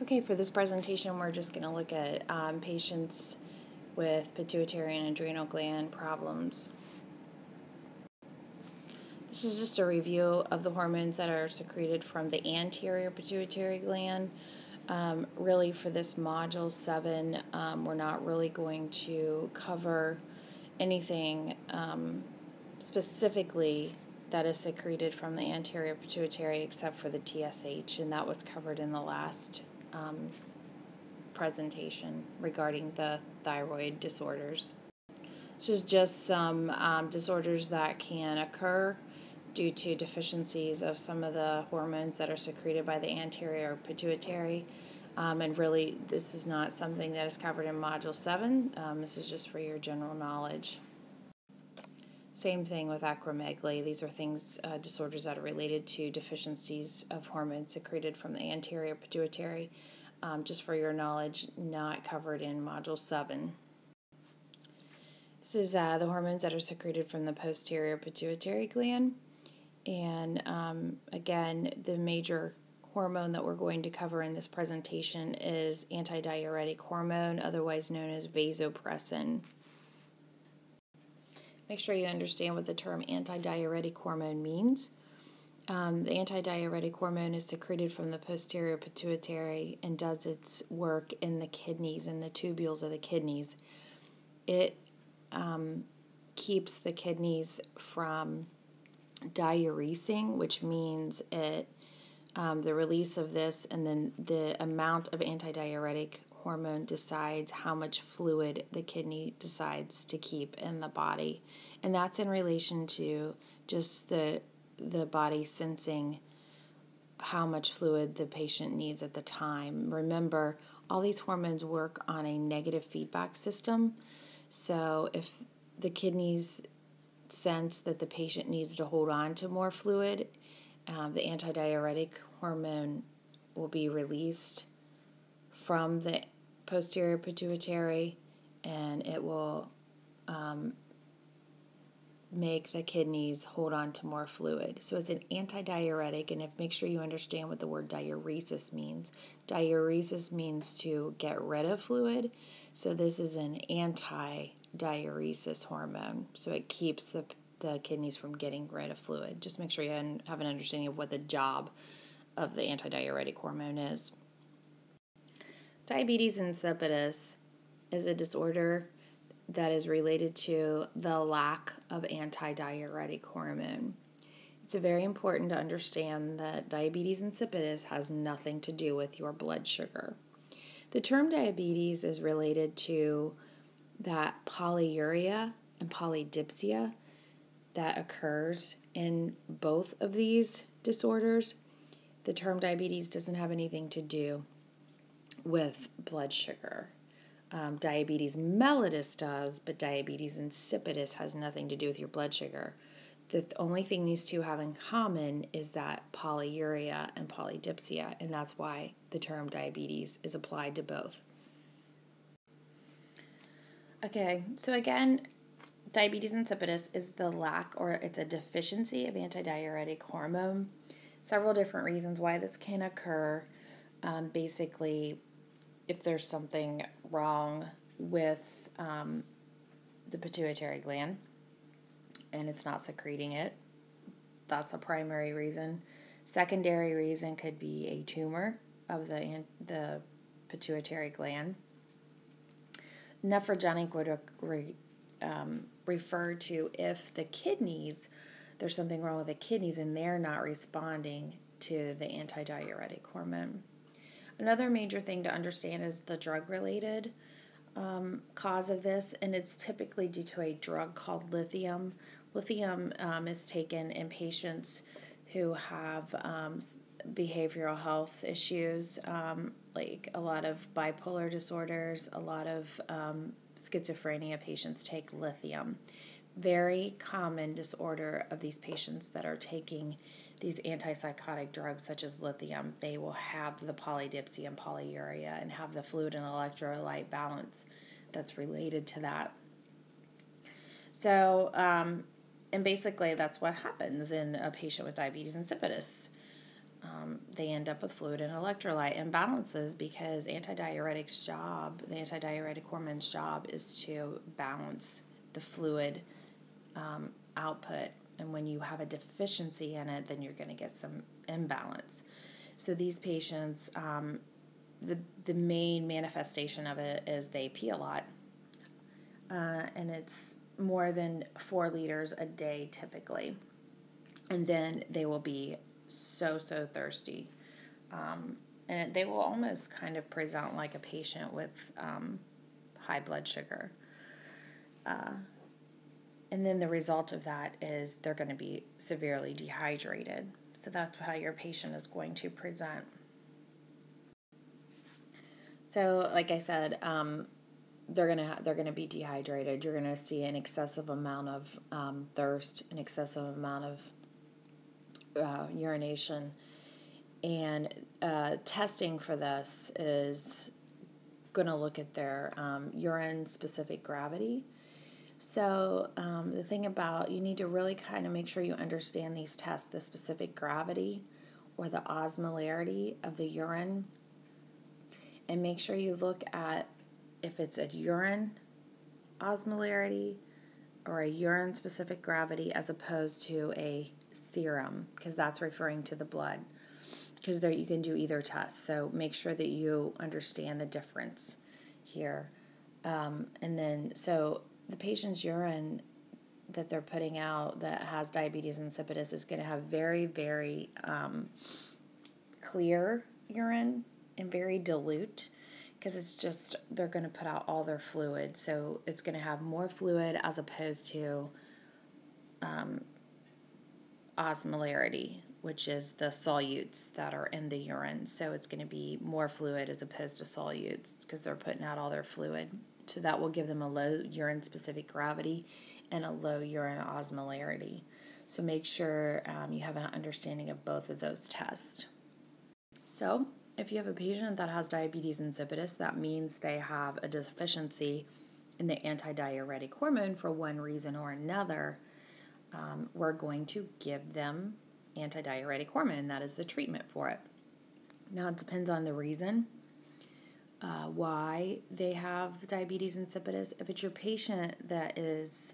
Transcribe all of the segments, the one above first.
Okay, for this presentation, we're just going to look at patients with pituitary and adrenal gland problems. This is just a review of the hormones that are secreted from the anterior pituitary gland. Really, for this module 7, we're not really going to cover anything specifically that is secreted from the anterior pituitary except for the TSH, and that was covered in the last presentation regarding the thyroid disorders. This is just some disorders that can occur due to deficiencies of some of the hormones that are secreted by the anterior pituitary. And really, this is not something that is covered in Module 7. This is just for your general knowledge. Same thing with acromegaly. These are disorders that are related to deficiencies of hormones secreted from the anterior pituitary. Just for your knowledge, not covered in Module 7. This is the hormones that are secreted from the posterior pituitary gland. And again, the major hormone that we're going to cover in this presentation is antidiuretic hormone, otherwise known as vasopressin. Make sure you understand what the term antidiuretic hormone means. The antidiuretic hormone is secreted from the posterior pituitary and does its work in the kidneys and the tubules of the kidneys. It keeps the kidneys from diuresing, which means the release of this and then the amount of antidiuretic hormone decides how much fluid the kidney decides to keep in the body. And that's in relation to just the body sensing how much fluid the patient needs at the time. Remember, all these hormones work on a negative feedback system. So if the kidneys sense that the patient needs to hold on to more fluid, the antidiuretic hormone will be released from the posterior pituitary, and it will make the kidneys hold on to more fluid. So it's an antidiuretic, and make sure you understand what the word diuresis means. Diuresis means to get rid of fluid, so this is an anti-diuresis hormone. So it keeps the kidneys from getting rid of fluid. Just make sure you have an understanding of what the job of the antidiuretic hormone is. Diabetes insipidus is a disorder that is related to the lack of antidiuretic hormone. It's very important to understand that diabetes insipidus has nothing to do with your blood sugar. The term diabetes is related to that polyuria and polydipsia that occurs in both of these disorders. The term diabetes doesn't have anything to do with blood sugar. Diabetes mellitus does, but diabetes insipidus has nothing to do with your blood sugar. The only thing these two have in common is that polyuria and polydipsia, and that's why the term diabetes is applied to both. Okay, so again, diabetes insipidus is the lack, or it's a deficiency of antidiuretic hormone. Several different reasons why this can occur. Basically, if there's something wrong with the pituitary gland and it's not secreting it, that's a primary reason. Secondary reason could be a tumor of the pituitary gland. Nephrogenic would refer to if the kidneys, there's something wrong with the kidneys and they're not responding to the antidiuretic hormone. Another major thing to understand is the drug-related cause of this, and it's typically due to a drug called lithium. Lithium is taken in patients who have behavioral health issues, like a lot of bipolar disorders, a lot of schizophrenia patients take lithium. Very common disorder of these patients that are taking these antipsychotic drugs such as lithium. They will have the polydipsia and polyuria and have the fluid and electrolyte balance that's related to that. So, and basically that's what happens in a patient with diabetes insipidus. they end up with fluid and electrolyte imbalances because antidiuretic's job, the antidiuretic hormone's job, is to balance the fluid output. And when you have a deficiency in it, then you're going to get some imbalance. So these patients, the main manifestation of it is they pee a lot. And it's more than 4 liters a day typically. And then they will be so thirsty. And they will almost kind of present like a patient with high blood sugar. And then the result of that is they're going to be severely dehydrated. So that's how your patient is going to present. So, like I said, they're gonna be dehydrated. You're gonna see an excessive amount of thirst, an excessive amount of urination, and testing for this is gonna look at their urine specific gravity. So the thing about, you need to really kind of make sure you understand these tests, the specific gravity or the osmolarity of the urine, and make sure you look at if it's a urine osmolarity or a urine specific gravity as opposed to a serum, because that's referring to the blood, because there you can do either test. So make sure that you understand the difference here. And then, so the patient's urine that they're putting out that has diabetes insipidus is going to have very, very clear urine and very dilute, because it's just, they're going to put out all their fluid. So it's going to have more fluid as opposed to osmolarity, which is the solutes that are in the urine. So it's going to be more fluid as opposed to solutes because they're putting out all their fluid. So that will give them a low urine-specific gravity and a low urine osmolarity. So make sure you have an understanding of both of those tests. So if you have a patient that has diabetes insipidus, that means they have a deficiency in the antidiuretic hormone for one reason or another. We're going to give them antidiuretic hormone. That is the treatment for it. Now, it depends on the reason why they have diabetes insipidus. If it's your patient that is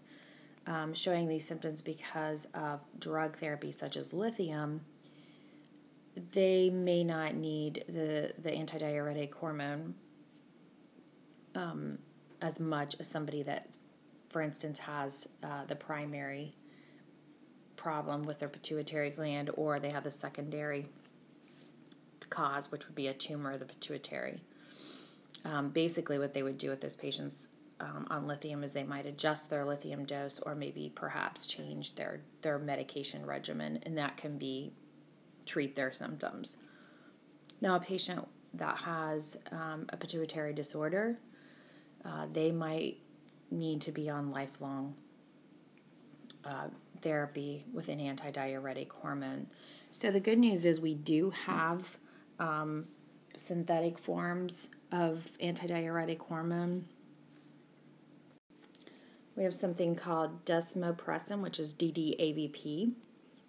showing these symptoms because of drug therapy such as lithium, they may not need the antidiuretic hormone as much as somebody that, for instance, has the primary problem with their pituitary gland, or they have the secondary cause, which would be a tumor of the pituitary. Basically, what they would do with those patients on lithium is they might adjust their lithium dose or maybe perhaps change their medication regimen, and that can be treat their symptoms. Now, a patient that has a pituitary disorder, they might need to be on lifelong therapy with an antidiuretic hormone. So the good news is we do have synthetic forms of antidiuretic hormone. We have something called desmopressin, which is DDAVP.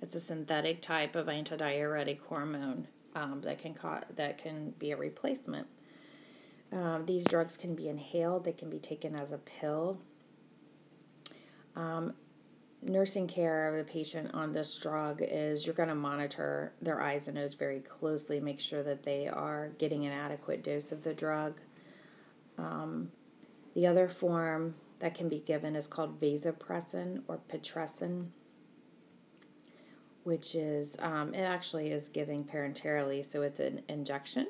It's a synthetic type of antidiuretic hormone that can be a replacement. These drugs can be inhaled. They can be taken as a pill. Nursing care of the patient on this drug is you're going to monitor their eyes and nose very closely, make sure that they are getting an adequate dose of the drug. The other form that can be given is called vasopressin or pitressin, which is, it actually is given parenterally, so it's an injection.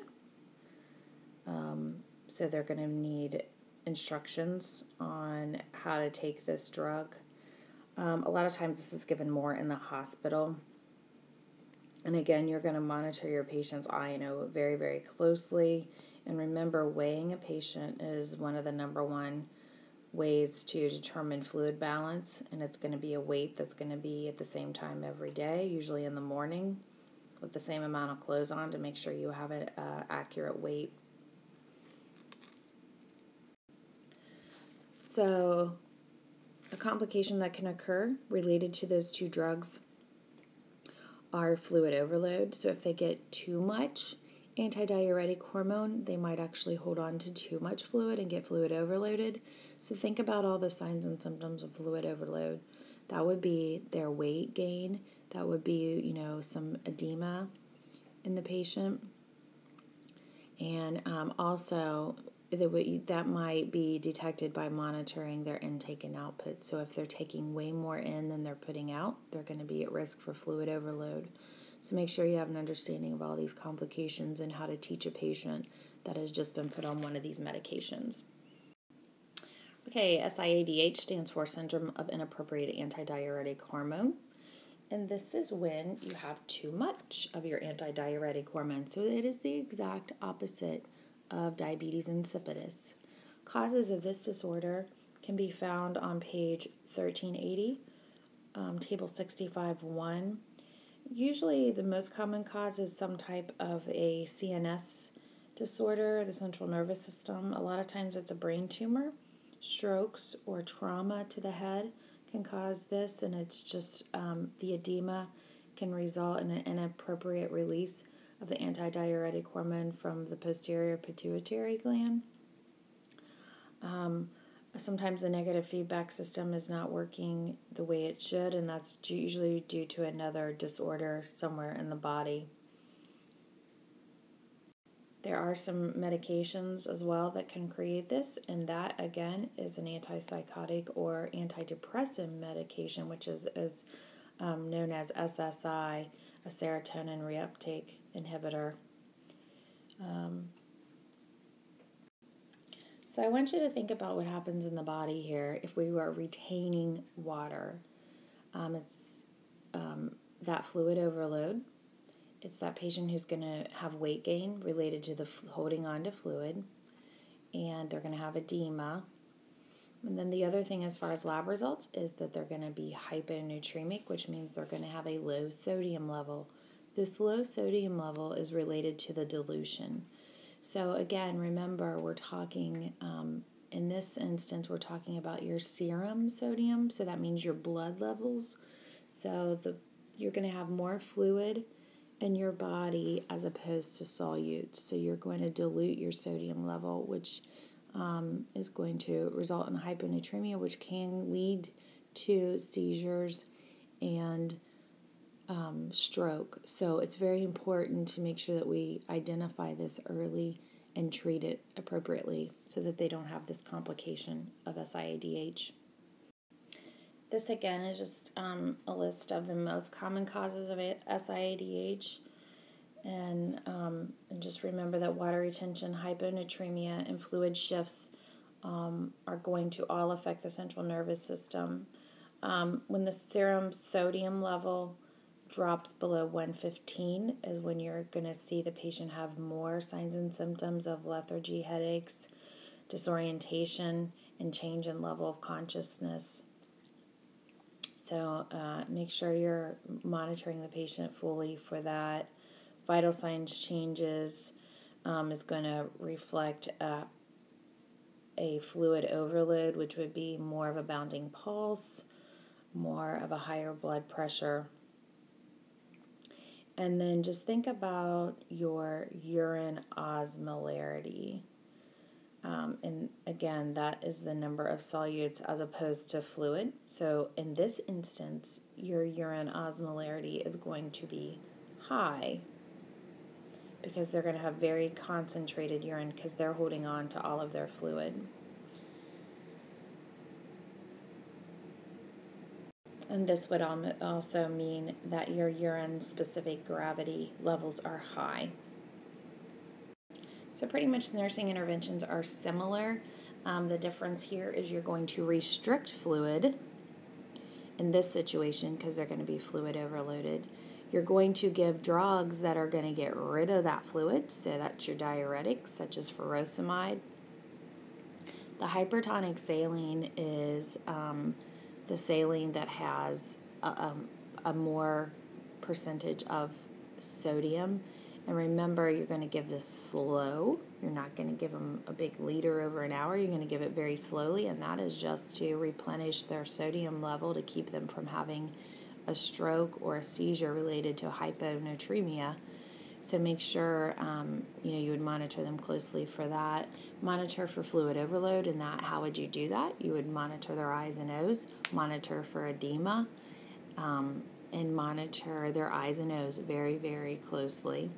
So they're going to need instructions on how to take this drug. A lot of times this is given more in the hospital. And again, you're going to monitor your patient's eye node very, very closely. And remember, weighing a patient is one of the number one ways to determine fluid balance. And it's going to be a weight that's going to be at the same time every day, usually in the morning, with the same amount of clothes on to make sure you have an accurate weight. So a complication that can occur related to those two drugs are fluid overload. So if they get too much antidiuretic hormone, they might actually hold on to too much fluid and get fluid overloaded. So think about all the signs and symptoms of fluid overload. That would be their weight gain. That would be, some edema in the patient. And also, that might be detected by monitoring their intake and output. So if they're taking way more in than they're putting out, they're going to be at risk for fluid overload. So make sure you have an understanding of all these complications and how to teach a patient that has just been put on one of these medications. Okay, SIADH stands for Syndrome of Inappropriate Antidiuretic Hormone. And this is when you have too much of your antidiuretic hormone. So it is the exact opposite of diabetes insipidus. Causes of this disorder can be found on page 1380, table 65-1. Usually the most common cause is some type of a CNS disorder, the central nervous system. A lot of times it's a brain tumor. Strokes or trauma to the head can cause this, and it's just the edema can result in an inappropriate release of the antidiuretic hormone from the posterior pituitary gland. Sometimes the negative feedback system is not working the way it should, and that's usually due to another disorder somewhere in the body. There are some medications as well that can create this, and that, again, is an antipsychotic or antidepressant medication, which is known as SSI, a serotonin reuptake inhibitor. So I want you to think about what happens in the body here if we were retaining water. It's that fluid overload. It's that patient who's going to have weight gain related to the holding on to fluid, and they're going to have edema. And then the other thing as far as lab results is that they're going to be hyponatremic, which means they're going to have a low sodium level. This low sodium level is related to the dilution. So again, remember, we're talking, in this instance, we're talking about your serum sodium, so that means your blood levels. So you're going to have more fluid in your body as opposed to solutes. So you're going to dilute your sodium level, which is going to result in hyponatremia, which can lead to seizures and stroke. So it's very important to make sure that we identify this early and treat it appropriately so that they don't have this complication of SIADH. This again is just a list of the most common causes of SIADH, and just remember that water retention, hyponatremia, and fluid shifts are going to all affect the central nervous system. When the serum sodium level drops below 115 is when you're going to see the patient have more signs and symptoms of lethargy, headaches, disorientation, and change in level of consciousness. So make sure you're monitoring the patient fully for that. Vital signs changes is going to reflect a fluid overload, which would be more of a bounding pulse, more of a higher blood pressure. And then just think about your urine osmolarity. And again, that is the number of solutes as opposed to fluid. So in this instance, your urine osmolarity is going to be high because they're going to have very concentrated urine because they're holding on to all of their fluid. And this would also mean that your urine-specific gravity levels are high. So pretty much nursing interventions are similar. The difference here is you're going to restrict fluid in this situation because they're going to be fluid overloaded. You're going to give drugs that are going to get rid of that fluid, so that's your diuretics such as furosemide. The hypertonic saline is the saline that has a more percentage of sodium. And remember, you're going to give this slow. You're not going to give them a big liter over an hour. You're going to give it very slowly, and that is just to replenish their sodium level to keep them from having a stroke or a seizure related to hyponatremia. So make sure, you would monitor them closely for that. Monitor for fluid overload, and how would you do that? You would monitor their eyes and nose, monitor for edema, and monitor their eyes and nose very, very closely.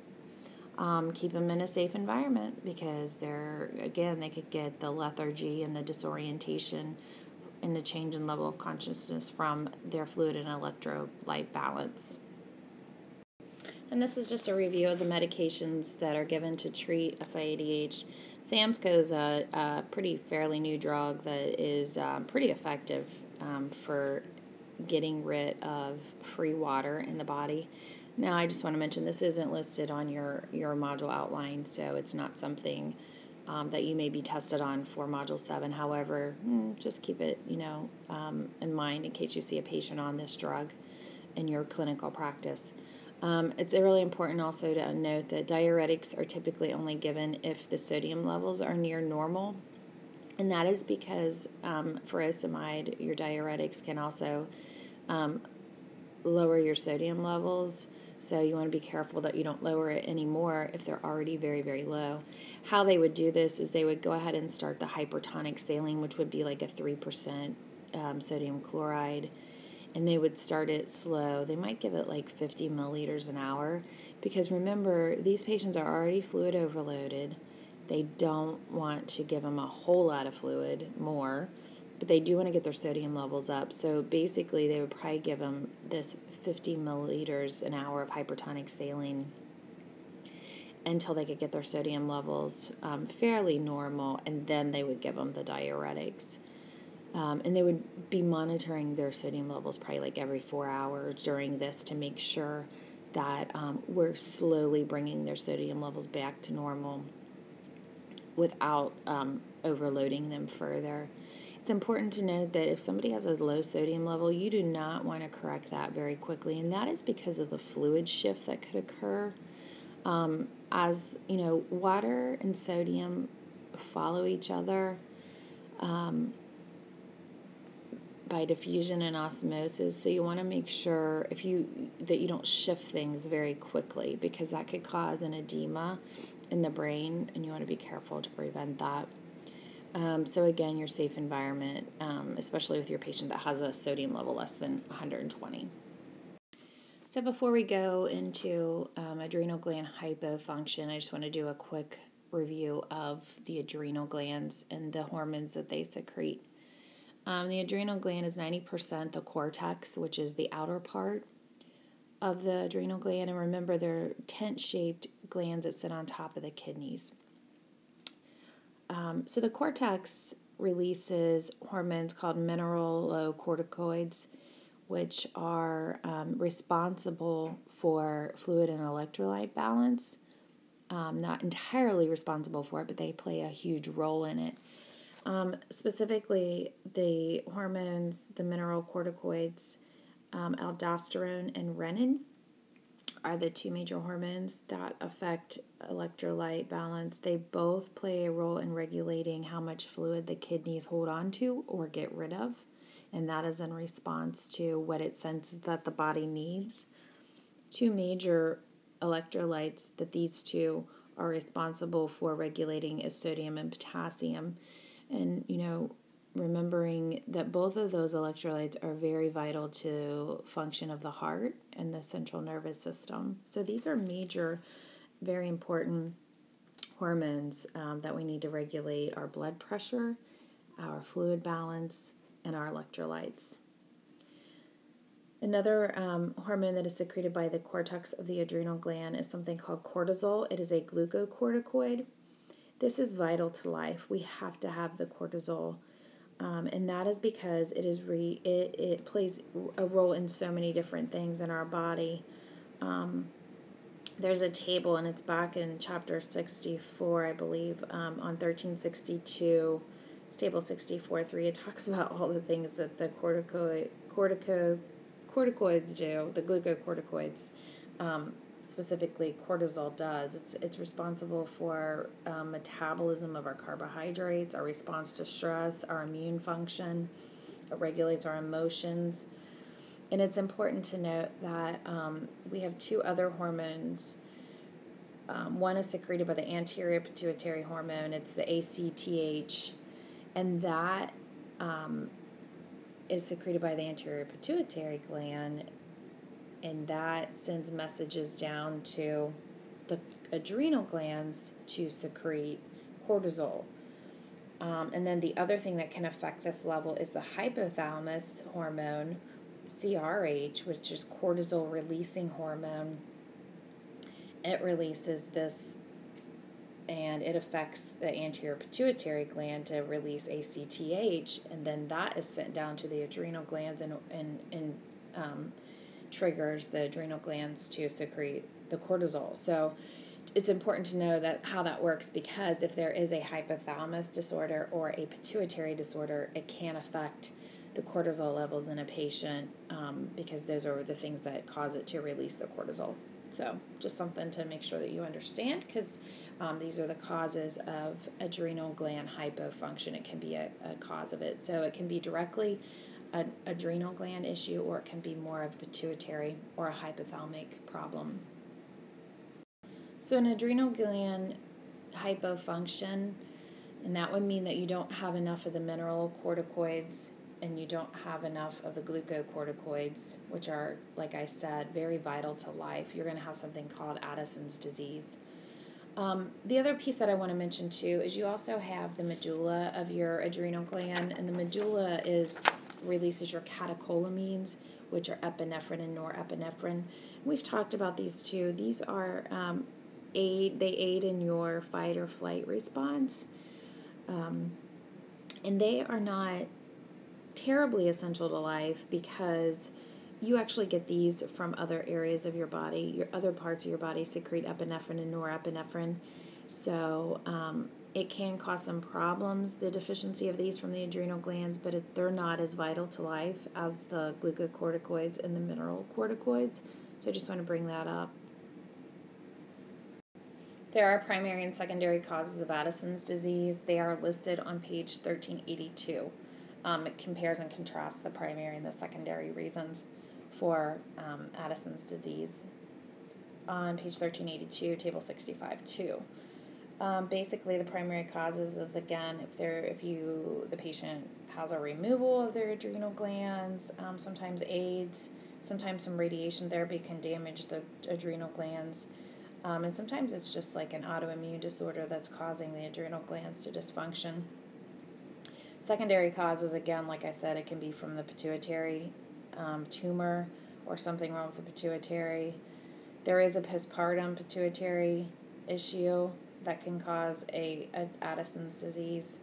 Keep them in a safe environment because they could get the lethargy and the disorientation and the change in level of consciousness from their fluid and electrolyte balance. And this is just a review of the medications that are given to treat SIADH. Samsco is a pretty fairly new drug that is pretty effective for getting rid of free water in the body. Now, I just want to mention this isn't listed on your module outline, so it's not something that you may be tested on for Module 7. However, just keep it, in mind in case you see a patient on this drug in your clinical practice. It's really important also to note that diuretics are typically only given if the sodium levels are near normal, and that is because furosemide, your diuretics, can also lower your sodium levels. So you want to be careful that you don't lower it anymore if they're already very, very low. How they would do this is they would go ahead and start the hypertonic saline, which would be like a 3% sodium chloride, and they would start it slow. They might give it like 50 milliliters an hour because remember, these patients are already fluid overloaded. They don't want to give them a whole lot of fluid more, but they do want to get their sodium levels up. So basically, they would probably give them this 50 milliliters an hour of hypertonic saline until they could get their sodium levels fairly normal, and then they would give them the diuretics. And they would be monitoring their sodium levels probably like every 4 hours during this to make sure that we're slowly bringing their sodium levels back to normal without overloading them further. It's important to note that if somebody has a low sodium level, you do not want to correct that very quickly, and that is because of the fluid shift that could occur. As water and sodium follow each other by diffusion and osmosis, so you want to make sure that you don't shift things very quickly because that could cause an edema in the brain, and you want to be careful to prevent that. So again, your safe environment, especially with your patient that has a sodium level less than 120. So before we go into adrenal gland hypofunction, I just want to do a quick review of the adrenal glands and the hormones that they secrete. The adrenal gland is 90% the cortex, which is the outer part of the adrenal gland. And remember, they're tent-shaped glands that sit on top of the kidneys. So the cortex releases hormones called mineralocorticoids, which are responsible for fluid and electrolyte balance. Not entirely responsible for it, but they play a huge role in it. Specifically, the hormones, the mineralocorticoids, aldosterone and renin, are the two major hormones that affect electrolyte balance. They both play a role in regulating how much fluid the kidneys hold on to or get rid of, and that is in response to what it senses that the body needs. Two major electrolytes that these two are responsible for regulating is sodium and potassium. And, remembering that both of those electrolytes are very vital to function of the heart and the central nervous system. So these are major, very important hormones that we need to regulate our blood pressure, our fluid balance, and our electrolytes. Another hormone that is secreted by the cortex of the adrenal gland is something called cortisol. It is a glucocorticoid. This is vital to life. We have to have the cortisol, and that is because it plays a role in so many different things in our body. There's a table, and it's back in chapter 64, I believe, on 1362. It's table 64.3. It talks about all the things that the corticoids do, the glucocorticoids. Specifically cortisol does. It's responsible for metabolism of our carbohydrates, our response to stress, our immune function. It regulates our emotions. And it's important to note that we have two other hormones. One is secreted by the anterior pituitary hormone. It's the ACTH, and that is secreted by the anterior pituitary gland, and that sends messages down to the adrenal glands to secrete cortisol. And then the other thing that can affect this level is the hypothalamus hormone, CRH, which is cortisol releasing hormone. It releases this, and it affects the anterior pituitary gland to release ACTH, and then that is sent down to the adrenal glands and triggers the adrenal glands to secrete the cortisol. So it's important to know that how that works, because if there is a hypothalamus disorder or a pituitary disorder, it can affect the cortisol levels in a patient, because those are the things that cause it to release the cortisol. So just something to make sure that you understand, because these are the causes of adrenal gland hypofunction. It can be a cause of it. So it can be directly an adrenal gland issue, or it can be more of a pituitary or a hypothalamic problem. So an adrenal gland hypofunction, and that would mean that you don't have enough of the mineralocorticoids and you don't have enough of the glucocorticoids, which are, like I said, very vital to life. You're going to have something called Addison's disease. The other piece that I want to mention too is you also have the medulla of your adrenal gland, and the medulla releases your catecholamines, which are epinephrine and norepinephrine. We've talked about these two. These are they aid in your fight or flight response, and they are not terribly essential to life, because you actually get these from other areas of your body. Your other parts of your body secrete epinephrine and norepinephrine, so it can cause some problems, the deficiency of these from the adrenal glands, but they're not as vital to life as the glucocorticoids and the mineralocorticoids. So I just want to bring that up. There are primary and secondary causes of Addison's disease. They are listed on page 1382. It compares and contrasts the primary and the secondary reasons for Addison's disease on page 1382, table 65-2. Basically, the primary causes is, again, if the patient has a removal of their adrenal glands, sometimes AIDS, sometimes some radiation therapy can damage the adrenal glands, and sometimes it's just like an autoimmune disorder that's causing the adrenal glands to dysfunction. Secondary causes, again, like I said, it can be from the pituitary tumor or something wrong with the pituitary. There is a postpartum pituitary issue that can cause a Addison's disease.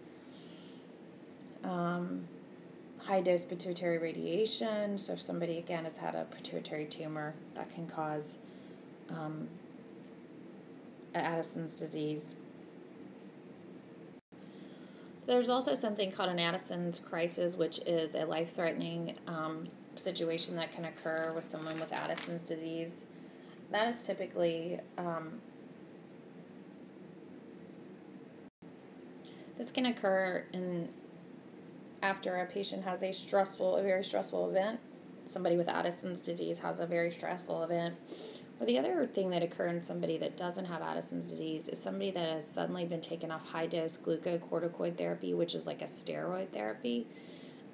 High-dose pituitary radiation, so if somebody, again, has had a pituitary tumor, that can cause Addison's disease. So there's also something called an Addison's crisis, which is a life-threatening situation that can occur with someone with Addison's disease. That is typically this can occur after a patient has a very stressful event. Somebody with Addison's disease has a very stressful event. Or the other thing that occurs in somebody that doesn't have Addison's disease is somebody that has suddenly been taken off high-dose glucocorticoid therapy, which is like a steroid therapy.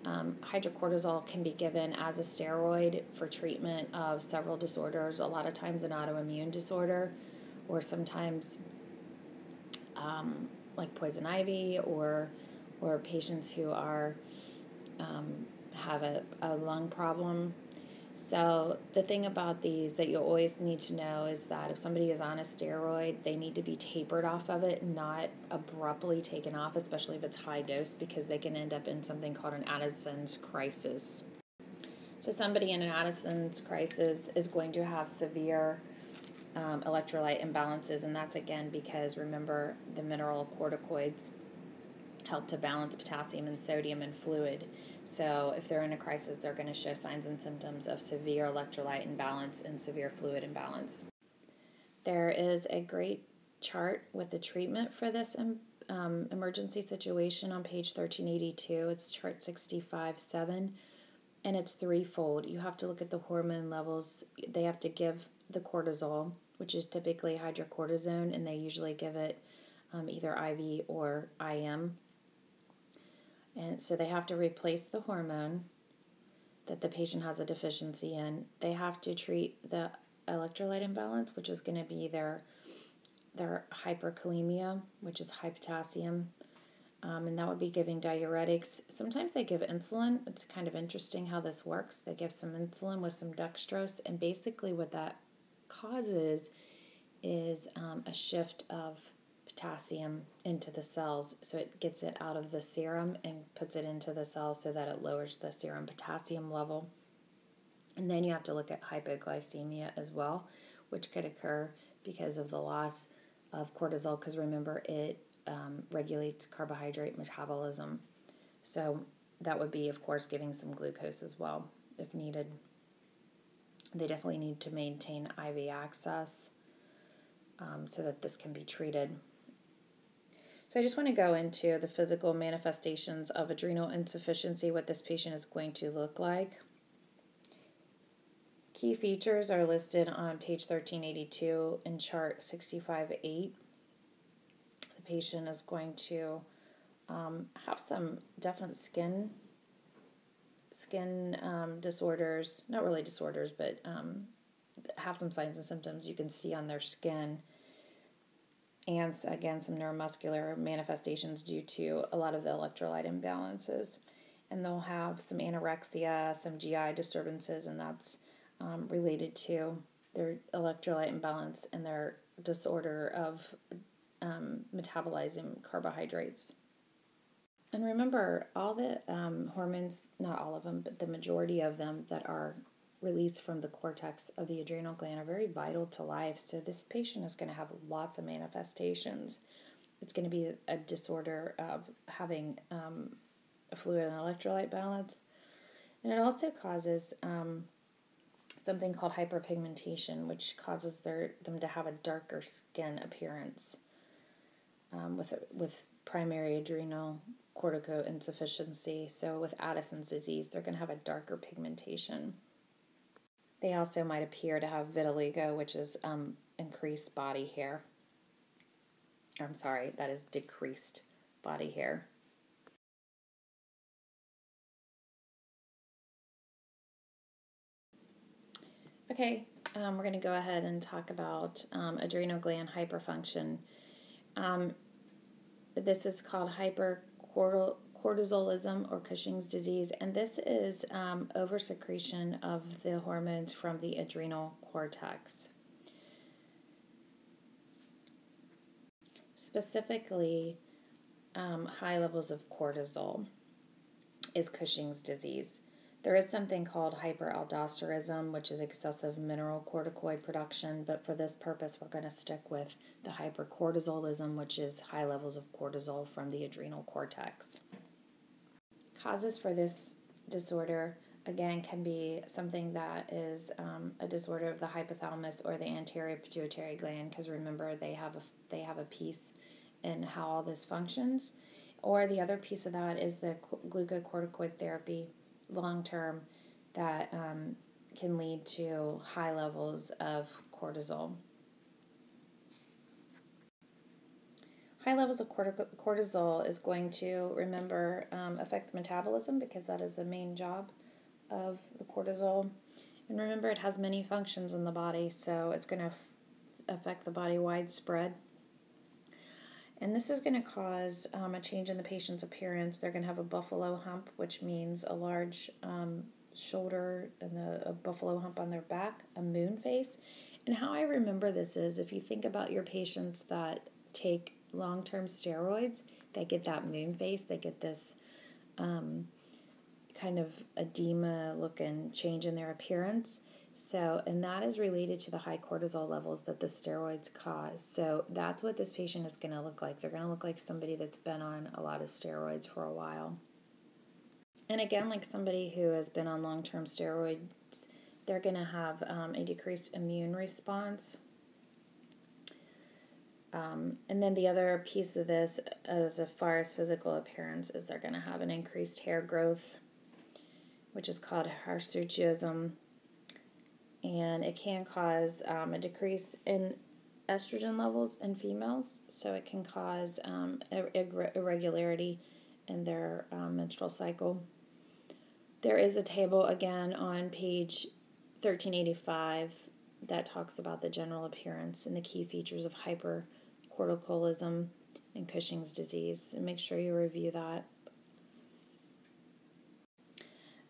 Hydrocortisol can be given as a steroid for treatment of several disorders, a lot of times an autoimmune disorder, or sometimes like poison ivy, or patients who are have a lung problem. So the thing about these that you always need to know is that if somebody is on a steroid, they need to be tapered off of it, not abruptly taken off, especially if it's high dose, because they can end up in something called an Addison's crisis. So somebody in an Addison's crisis is going to have severe electrolyte imbalances, and that's, again, because, remember, the mineralocorticoids help to balance potassium and sodium and fluid. So if they're in a crisis, they're going to show signs and symptoms of severe electrolyte imbalance and severe fluid imbalance. There is a great chart with the treatment for this emergency situation on page 1382. It's chart 65-7. and it's threefold. You have to look at the hormone levels. They have to give the cortisol, which is typically hydrocortisone, and they usually give it either IV or IM. And so they have to replace the hormone that the patient has a deficiency in. They have to treat the electrolyte imbalance, which is going to be their hyperkalemia, which is high potassium. And that would be giving diuretics. Sometimes they give insulin. It's kind of interesting how this works. They give some insulin with some dextrose, and basically what that causes is a shift of potassium into the cells. So it gets it out of the serum and puts it into the cells so that it lowers the serum potassium level. And then you have to look at hypoglycemia as well, which could occur because of the loss of cortisol, because remember, it regulates carbohydrate metabolism. So that would be, of course, giving some glucose as well if needed. They definitely need to maintain IV access so that this can be treated. So I just want to go into the physical manifestations of adrenal insufficiency, what this patient is going to look like. Key features are listed on page 1382 in chart 65-8. The patient is going to have some definite skin disorders, not really disorders, but have some signs and symptoms you can see on their skin. And again, some neuromuscular manifestations due to a lot of the electrolyte imbalances. And they'll have some anorexia, some GI disturbances, and that's related to their electrolyte imbalance and their disorder of metabolizing carbohydrates. And remember, all the hormones, not all of them, but the majority of them that are released from the cortex of the adrenal gland are very vital to life. So this patient is going to have lots of manifestations. It's going to be a disorder of having a fluid and electrolyte balance. And it also causes something called hyperpigmentation, which causes them to have a darker skin appearance with primary adrenal corticosinsufficiency. So with Addison's disease, they're going to have a darker pigmentation. They also might appear to have vitiligo, which is increased body hair. I'm sorry, that is decreased body hair. Okay, we're going to go ahead and talk about adrenal gland hyperfunction. This is called Hypercortisolism or Cushing's disease, and this is oversecretion of the hormones from the adrenal cortex. Specifically, high levels of cortisol is Cushing's disease. There is something called hyperaldosteronism, which is excessive mineralocorticoid production, but for this purpose, we're going to stick with the hypercortisolism, which is high levels of cortisol from the adrenal cortex. Causes for this disorder, again, can be something that is a disorder of the hypothalamus or the anterior pituitary gland, because remember, they have a piece in how all this functions. Or the other piece of that is the glucocorticoid therapy long-term that can lead to high levels of cortisol. High levels of cortisol is going to, remember, affect the metabolism, because that is the main job of the cortisol. And remember, it has many functions in the body, so it's going to affect the body widespread. And this is going to cause a change in the patient's appearance. They're going to have a buffalo hump, which means a large shoulder and a buffalo hump on their back, a moon face. And how I remember this is, if you think about your patients that take long-term steroids, they get that moon face. They get this kind of edema-looking change in their appearance. So, and that is related to the high cortisol levels that the steroids cause. So that's what this patient is going to look like. They're going to look like somebody that's been on a lot of steroids for a while. And again, like somebody who has been on long-term steroids, they're going to have a decreased immune response. And then the other piece of this, as far as physical appearance, is they're going to have an increased hair growth, which is called hirsutism, and it can cause a decrease in estrogen levels in females, so it can cause irregularity in their menstrual cycle. There is a table again on page 1385 that talks about the general appearance and the key features of hypercortisolism and Cushing's disease, and make sure you review that.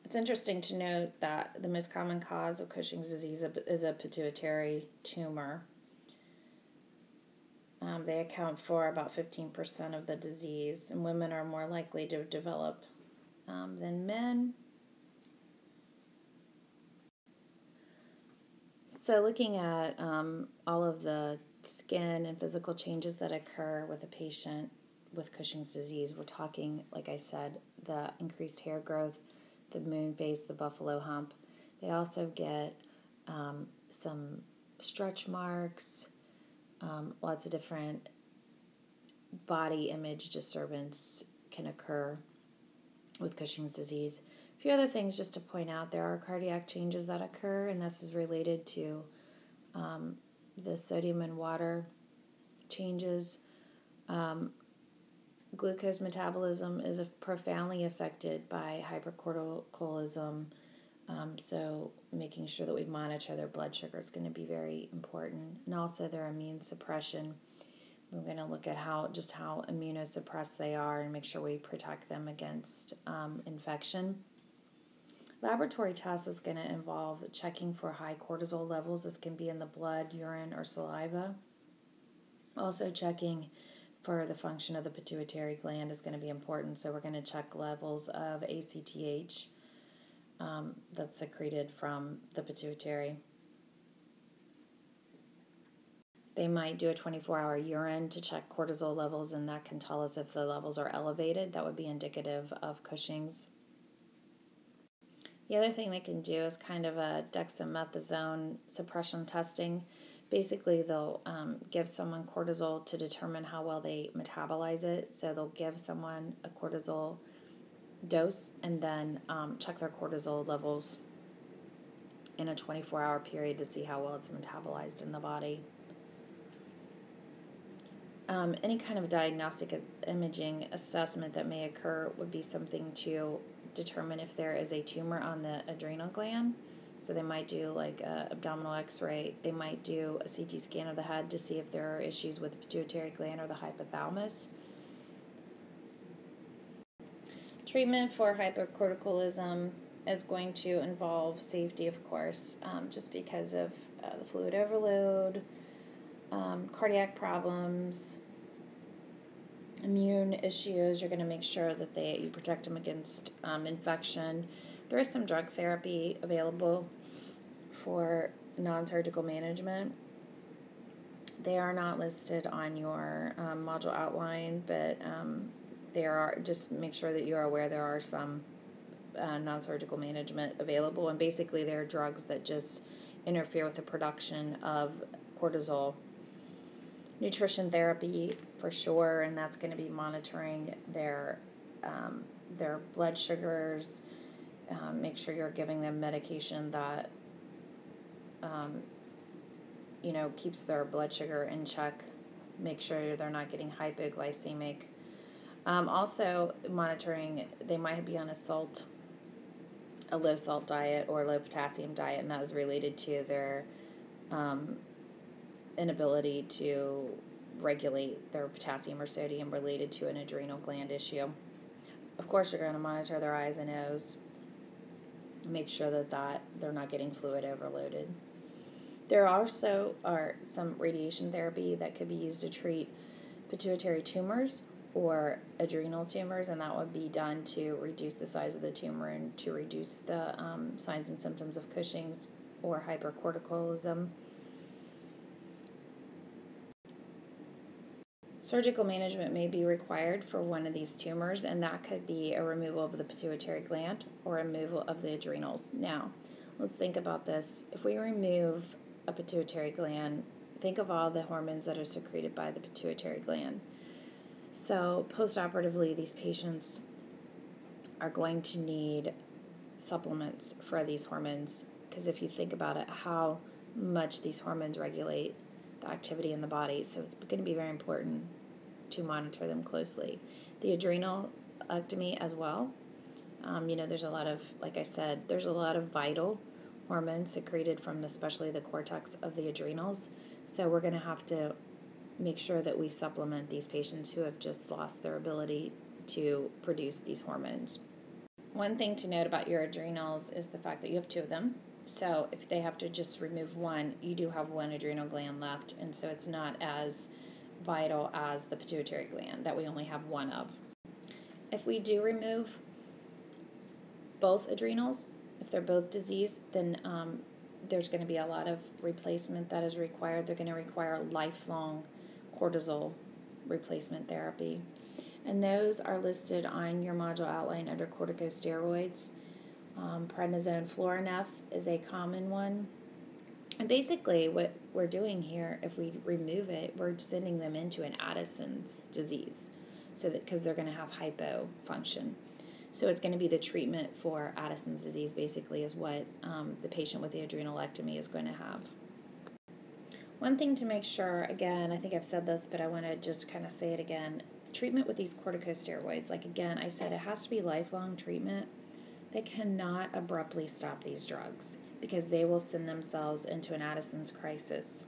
It's interesting to note that the most common cause of Cushing's disease is a pituitary tumor. They account for about 15% of the disease, and women are more likely to develop than men. So looking at all of the skin and physical changes that occur with a patient with Cushing's disease, we're talking, like I said, the increased hair growth, the moon face, the buffalo hump. They also get some stretch marks, lots of different body image disturbance can occur with Cushing's disease. A few other things just to point out: there are cardiac changes that occur, and this is related to the sodium and water changes. Glucose metabolism is profoundly affected by hypercortisolism, so making sure that we monitor their blood sugar is going to be very important, and also their immune suppression. We're going to look at how immunosuppressed they are and make sure we protect them against infection. Laboratory tests is going to involve checking for high cortisol levels. This can be in the blood, urine, or saliva. Also checking for the function of the pituitary gland is going to be important. So we're going to check levels of ACTH that's secreted from the pituitary. They might do a 24-hour urine to check cortisol levels, and that can tell us if the levels are elevated. That would be indicative of Cushing's. The other thing they can do is kind of a dexamethasone suppression testing. Basically, they'll give someone cortisol to determine how well they metabolize it. So they'll give someone a cortisol dose and then check their cortisol levels in a 24-hour period to see how well it's metabolized in the body. Any kind of diagnostic imaging assessment that may occur would be something to determine if there is a tumor on the adrenal gland. So they might do like an abdominal x-ray. They might do a CT scan of the head to see if there are issues with the pituitary gland or the hypothalamus. Treatment for hypercortisolism is going to involve safety, of course, just because of the fluid overload, cardiac problems, immune issues. You're going to make sure that you protect them against infection. There is some drug therapy available for nonsurgical management. They are not listed on your module outline, but there are. Just make sure that you are aware there are some nonsurgical management available, and basically they're drugs that just interfere with the production of cortisol. Nutrition therapy for sure, and that's going to be monitoring their blood sugars. Make sure you're giving them medication that keeps their blood sugar in check. Make sure they're not getting hypoglycemic. Also monitoring, they might be on a low salt diet or low potassium diet, and that is related to their inability to regulate their potassium or sodium related to an adrenal gland issue. Of course, you're going to monitor their eyes and nose. Make sure that they're not getting fluid overloaded. There also are some radiation therapy that could be used to treat pituitary tumors or adrenal tumors, and that would be done to reduce the size of the tumor and to reduce the signs and symptoms of Cushing's or hypercortisolism. Surgical management may be required for one of these tumors, and that could be a removal of the pituitary gland or removal of the adrenals. Now, let's think about this. If we remove a pituitary gland, think of all the hormones that are secreted by the pituitary gland. So, postoperatively, these patients are going to need supplements for these hormones, because if you think about it, how much these hormones regulate the activity in the body, so it's going to be very important to monitor them closely. The adrenal ectomy as well. There's a lot of, like I said, there's a lot of vital hormones secreted from especially the cortex of the adrenals, so we're going to have to make sure that we supplement these patients who have just lost their ability to produce these hormones. One thing to note about your adrenals is the fact that you have two of them. So if they have to just remove one, you do have one adrenal gland left, and so it's not as vital as the pituitary gland that we only have one of. If we do remove both adrenals, if they're both diseased, then there's going to be a lot of replacement that is required. They're going to require lifelong cortisol replacement therapy. And those are listed on your module outline under corticosteroids. Prednisone Florinef is a common one. And basically what we're doing here, if we remove it, we're sending them into an Addison's disease, so that because they're going to have hypofunction. So it's going to be the treatment for Addison's disease, basically, is what the patient with the adrenalectomy is going to have. One thing to make sure, again, I think I've said this, but I want to just kind of say it again. Treatment with these corticosteroids, like again, I said it has to be lifelong treatment. They cannot abruptly stop these drugs because they will send themselves into an Addison's crisis,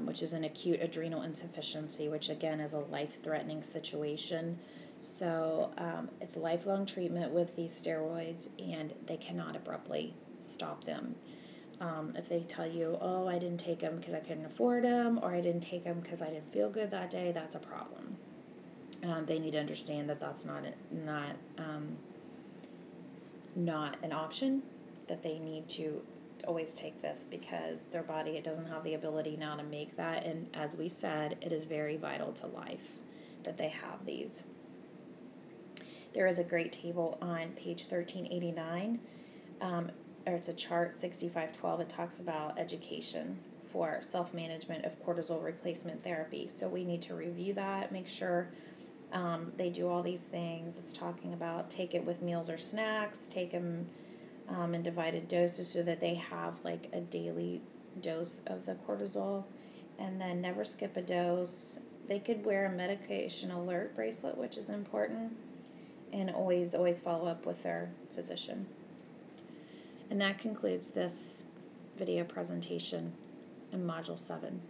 which is an acute adrenal insufficiency, which again is a life-threatening situation. So it's lifelong treatment with these steroids, and they cannot abruptly stop them. If they tell you, oh, I didn't take them because I couldn't afford them, or I didn't take them because I didn't feel good that day, that's a problem. They need to understand that that's not an option, that they need to always take this because their body, it doesn't have the ability now to make that, and as we said, it is very vital to life that they have these. There is a great table on page 1389, or it's a chart 6512. It talks about education for self-management of cortisol replacement therapy. So we need to review that, make sure they do all these things. It's talking about take it with meals or snacks, take them in divided doses so that they have like a daily dose of the cortisol, and then never skip a dose. They could wear a medication alert bracelet, which is important, and always follow up with their physician. And that concludes this video presentation in Module 7.